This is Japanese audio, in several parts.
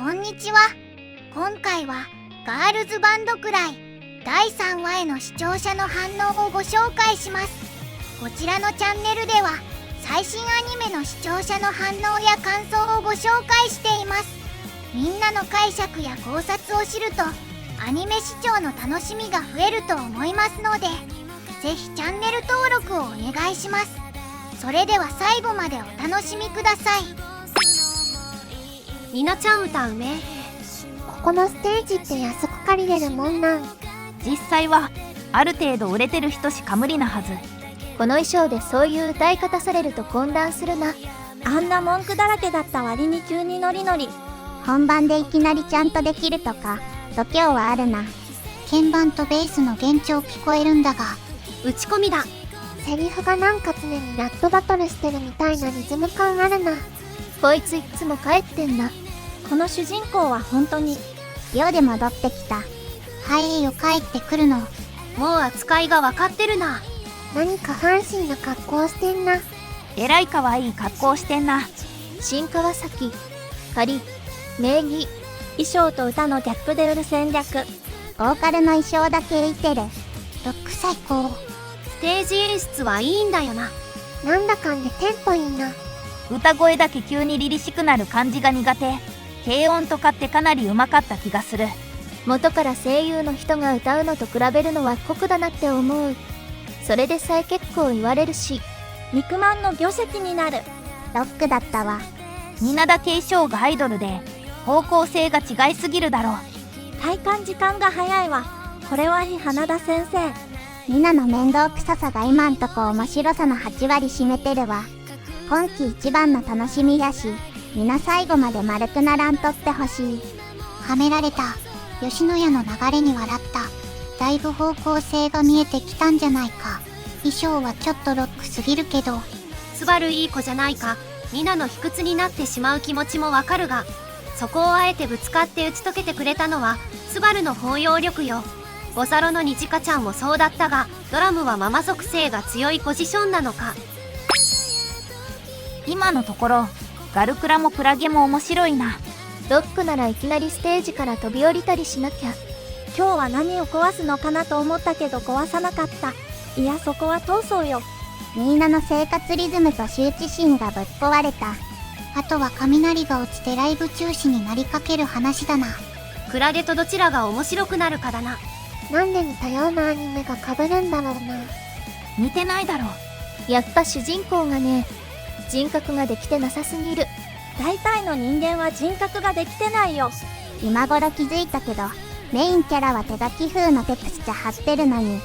こんにちは。今回はガールズバンドくらい第3話への視聴者の反応をご紹介します。こちらのチャンネルでは最新アニメの視聴者の反応や感想をご紹介しています。みんなの解釈や考察を知るとアニメ視聴の楽しみが増えると思いますので、ぜひチャンネル登録をお願いします。それでは最後までお楽しみください。ニナちゃん歌うめ。ここのステージって安く借りれるもんなん？実際はある程度売れてる人しか無理なはず。この衣装でそういう歌い方されると混乱するな。あんな文句だらけだった割に急にノリノリ。本番でいきなりちゃんとできるとか度胸はあるな。鍵盤とベースの幻聴聞こえるんだが、打ち込みだ。セリフがなんか常にラップバトルしてるみたいなリズム感あるな。こいついつも帰ってんな。この主人公は本当に寮で戻ってきた。早いよ帰ってくるの。もう扱いが分かってるな。何かファンシーな格好してんな。えらい可愛い格好してんな。新川崎、仮、名義、衣装と歌のギャップで売る戦略。ボーカルの衣装だけ浮いてる。ロック最高。ステージ演出はいいんだよな。なんだかんでテンポいいな。歌声だけ急に凛々しくなる感じが苦手。低音とかってかなり上手かった気がする。元から声優の人が歌うのと比べるのは酷だなって思う。それでさえ結構言われるし、肉まんの魚石になる。ロックだったわ。ニナだけ衣装がアイドルで方向性が違いすぎるだろう。体感時間が早いわ。これは花田先生。ニナの面倒くささが今んとこ面白さの8割占めてるわ。今季一番の楽しみやし、みな最後まで丸くならんとってほしい。はめられた。吉野家の流れに笑った。だいぶ方向性が見えてきたんじゃないか。衣装はちょっとロックすぎるけど。スバルいい子じゃないか。ニナの卑屈になってしまう気持ちもわかるが、そこをあえてぶつかって打ち解けてくれたのはスバルの包容力よ。ボサロのニジカちゃんもそうだったが、ドラムはママ属性が強いポジションなのか。今のところガルクラもクラゲも面白いな。ロックならいきなりステージから飛び降りたりしなきゃ。今日は何を壊すのかなと思ったけど壊さなかった。いや、そこは闘争よ。みんなの生活リズムと羞恥心がぶっ壊れた。あとは雷が落ちてライブ中止になりかける話だな。クラゲとどちらが面白くなるかだな。なんで似たようなアニメが被るんだろうな。似てないだろう。やっぱ主人公がね、人格ができてなさすぎる。大体の人間は人格ができてないよ。今頃気づいたけど、メインキャラは手書き風のテクスチャ貼ってるのに、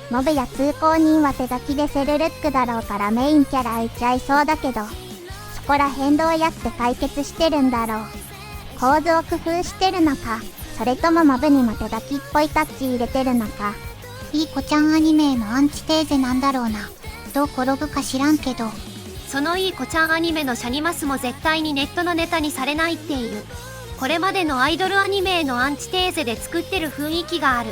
モブや通行人は手書きでセルルックだろうからメインキャラ空いちゃいそうだけど、そこら辺どうやって解決してるんだろう。構図を工夫してるのか、それともモブにも手書きっぽいタッチ入れてるのか。いい子ちゃんアニメへのアンチテーゼなんだろうな。どう転ぶか知らんけど。そのいい子ちゃんアニメのシャニマスも絶対にネットのネタにされないっていう。これまでのアイドルアニメへのアンチテーゼで作ってる雰囲気がある。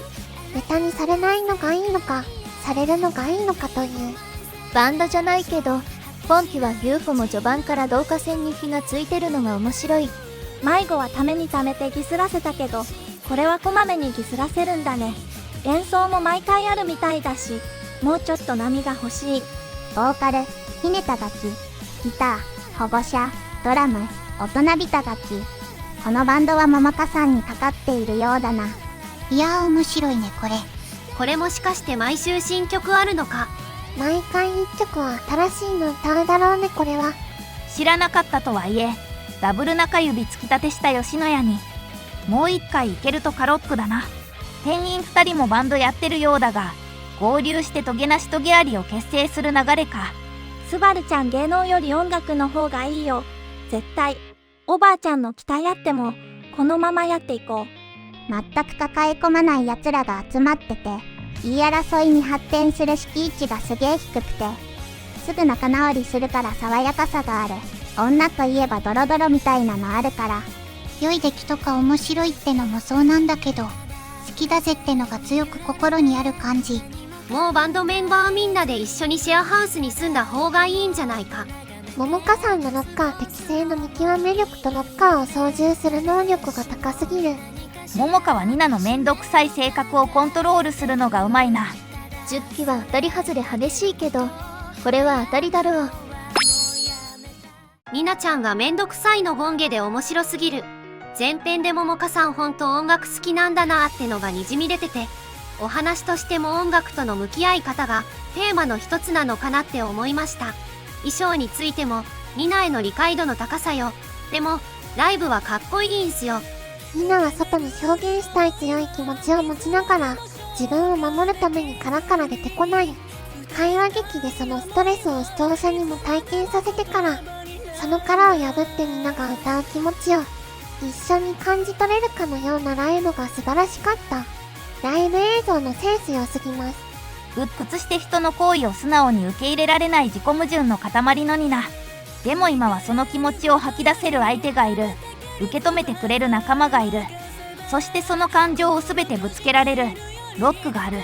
ネタにされないのがいいのか、されるのがいいのかという。バンドじゃないけど、今期は UFO も序盤から導火線に火がついてるのが面白い。迷子はためにためてギスらせたけど、これはこまめにギスらせるんだね。演奏も毎回あるみたいだし、もうちょっと波が欲しい。ボーカル、ひねた楽器、ギター、保護者、ドラム、大人びた楽器。このバンドは桃花さんにかかっているようだな。いやー面白いねこれ。これもしかして毎週新曲あるのか。毎回一曲は新しいの歌うだろうねこれは。知らなかったとはいえダブル中指突き立てした吉野家にもう一回いけるとカロックだな。店員2人もバンドやってるようだが、合流してトゲなしトゲありを結成する流れか。スバルちゃん芸能より音楽の方がいいよ。絶対。おばあちゃんの期待あってもこのままやっていこう。全く抱え込まない奴らが集まってて、言い争いに発展する敷地がすげえ低くて、すぐ仲直りするから爽やかさがある。女といえばドロドロみたいなのあるから、良い出来とか面白いってのもそうなんだけど、好きだぜってのが強く心にある感じ。もうバンドメンバーみんなで一緒にシェアハウスに住んだ方がいいんじゃないか。桃香さんのロッカー適正の見極め力とロッカーを操縦する能力が高すぎる。桃香はニナのめんどくさい性格をコントロールするのがうまいな。10機は当たり外れ激しいけど、これは当たりだろう。ニナちゃんがめんどくさいの権下で面白すぎる。前編で桃香さんほんと音楽好きなんだなーってのがにじみ出てて、お話としても音楽との向き合い方がテーマの一つなのかなって思いました。衣装についてもニナへの理解度の高さよ。でもライブはかっこいいんすよ。ニナは外に表現したい強い気持ちを持ちながら、自分を守るために殻から出てこない。会話劇でそのストレスを視聴者にも体験させてから、その殻を破ってニナが歌う気持ちを一緒に感じ取れるかのようなライブが素晴らしかった。ライブ映像のセンス良すぎます。鬱屈して人の行為を素直に受け入れられない自己矛盾の塊のニナ。でも今はその気持ちを吐き出せる相手がいる。受け止めてくれる仲間がいる。そしてその感情を全てぶつけられるロックがある。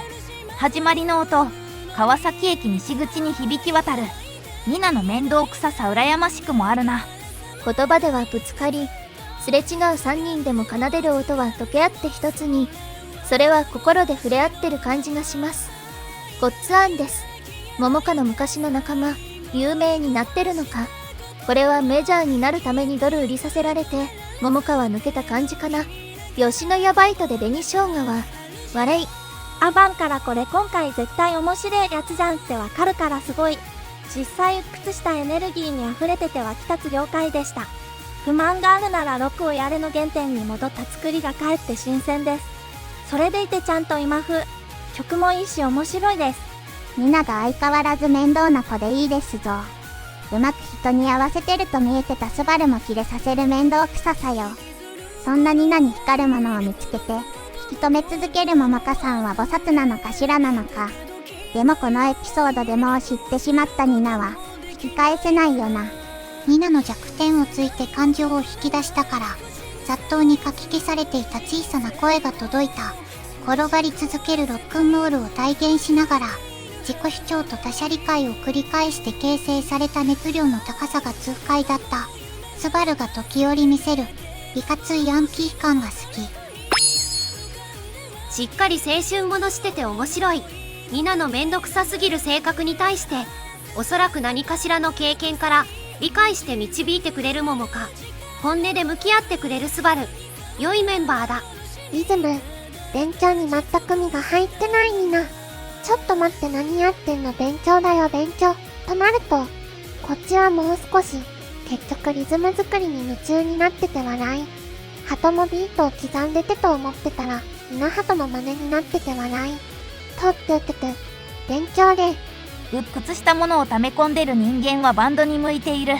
始まりの音、川崎駅西口に響き渡る。ニナの面倒くささ羨ましくもあるな。言葉ではぶつかり、すれ違う3人でも奏でる音は溶け合って一つに、それは心で触れ合ってる感じがします。ゴッツアンです。桃香の昔の仲間、有名になってるのか。これはメジャーになるためにドル売りさせられて、桃香は抜けた感じかな。吉野家バイトで紅生姜は、笑い。アバンからこれ今回絶対面白いやつじゃんってわかるからすごい。実際鬱屈したエネルギーに溢れてて湧き立つ業界でした。不満があるならロックをやれの原点に戻った作りがかえって新鮮です。それでいてちゃんと今風。曲もいいし面白いです。ニナが相変わらず面倒な子でいいですぞ。うまく人に合わせてると見えてたスバルもキレさせる面倒くささよ。そんなニナに光るものを見つけて引き止め続ける桃香さんは菩薩なのかしらなのか。でもこのエピソードでもう知ってしまったニナは引き返せないよな。ニナの弱点をついて感情を引き出したから、雑踏にかき消されていた小さな声が届いた。転がり続けるロックンロールを体現しながら、自己主張と他者理解を繰り返して形成された熱量の高さが痛快だった。スバルが時折見せるいかついヤンキー感が好き。しっかり青春ものしてて面白い。ニナのめんどくさすぎる性格に対して、おそらく何かしらの経験から理解して導いてくれる桃香。本音で向き合ってくれるスバル。良いメンバーだ。リズム、勉強に全く身が入ってないニナ。ちょっと待って、何やってんの。勉強だよ勉強。となると、こっちはもう少し、結局リズム作りに夢中になってて笑い。ハトもビートを刻んでてと思ってたら、ニナハトの真似になってて笑い。とってってて、勉強で。鬱屈したものを溜め込んでる人間はバンドに向いている。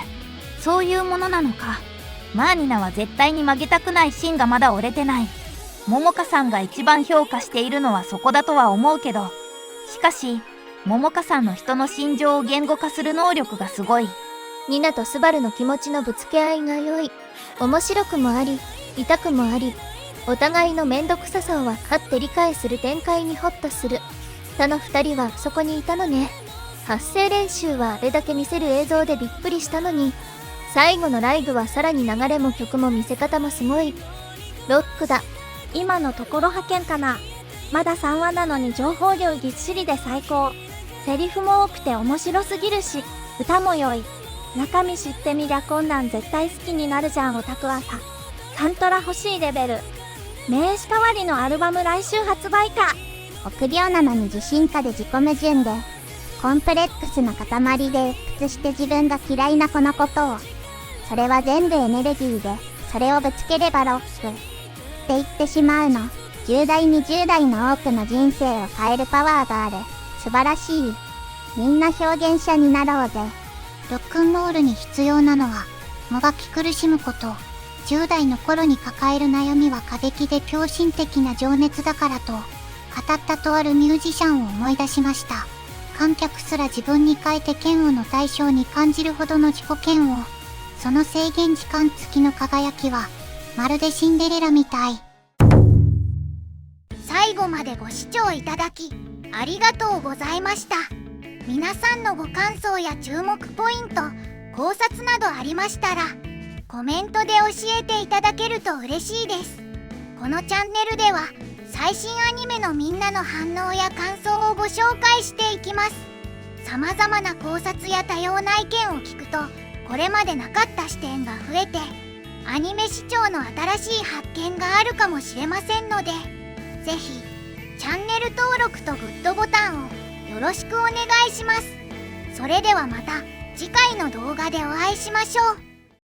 そういうものなのか。まあニナは絶対に曲げたくない芯がまだ折れてない。桃香さんが一番評価しているのはそこだとは思うけど、しかし桃香さんの人の心情を言語化する能力がすごい。ニナとスバルの気持ちのぶつけ合いが良い。面白くもあり、痛くもあり、お互いのめんどくささを分かって理解する展開にホッとする。他の二人はそこにいたのね。発声練習はあれだけ見せる映像でびっくりしたのに、最後のライブはさらに流れも曲も見せ方もすごい。ロックだ。今のところ派遣かな。まだ3話なのに情報量ぎっしりで最高。セリフも多くて面白すぎるし、歌も良い。中身知ってみりゃこんなん絶対好きになるじゃんオタクはさ。サントラ欲しいレベル。名刺代わりのアルバム来週発売か。臆病なのに自信家で自己矛盾で、コンプレックスの塊で鬱屈して自分が嫌いなこのことを、それは全部エネルギーで、それをぶつければロックって言ってしまうの。10代20代の多くの人生を変えるパワーがある。素晴らしい。みんな表現者になろうぜ。ロックンロールに必要なのは、もがき苦しむこと。10代の頃に抱える悩みは過激で狂信的な情熱だからと、語ったとあるミュージシャンを思い出しました。観客すら自分に変えて嫌悪の対象に感じるほどの自己嫌悪。その制限時間付きの輝きは、まるでシンデレラみたい。最後までご視聴いただき、ありがとうございました。皆さんのご感想や注目ポイント、考察などありましたらコメントで教えていただけると嬉しいです。このチャンネルでは最新アニメのみんなの反応や感想をご紹介していきます。様々な考察や多様な意見を聞くとこれまでなかった視点が増えてアニメ視聴の新しい発見があるかもしれませんので、ぜひチャンネル登録とグッドボタンをよろしくお願いします。それではまた次回の動画でお会いしましょう。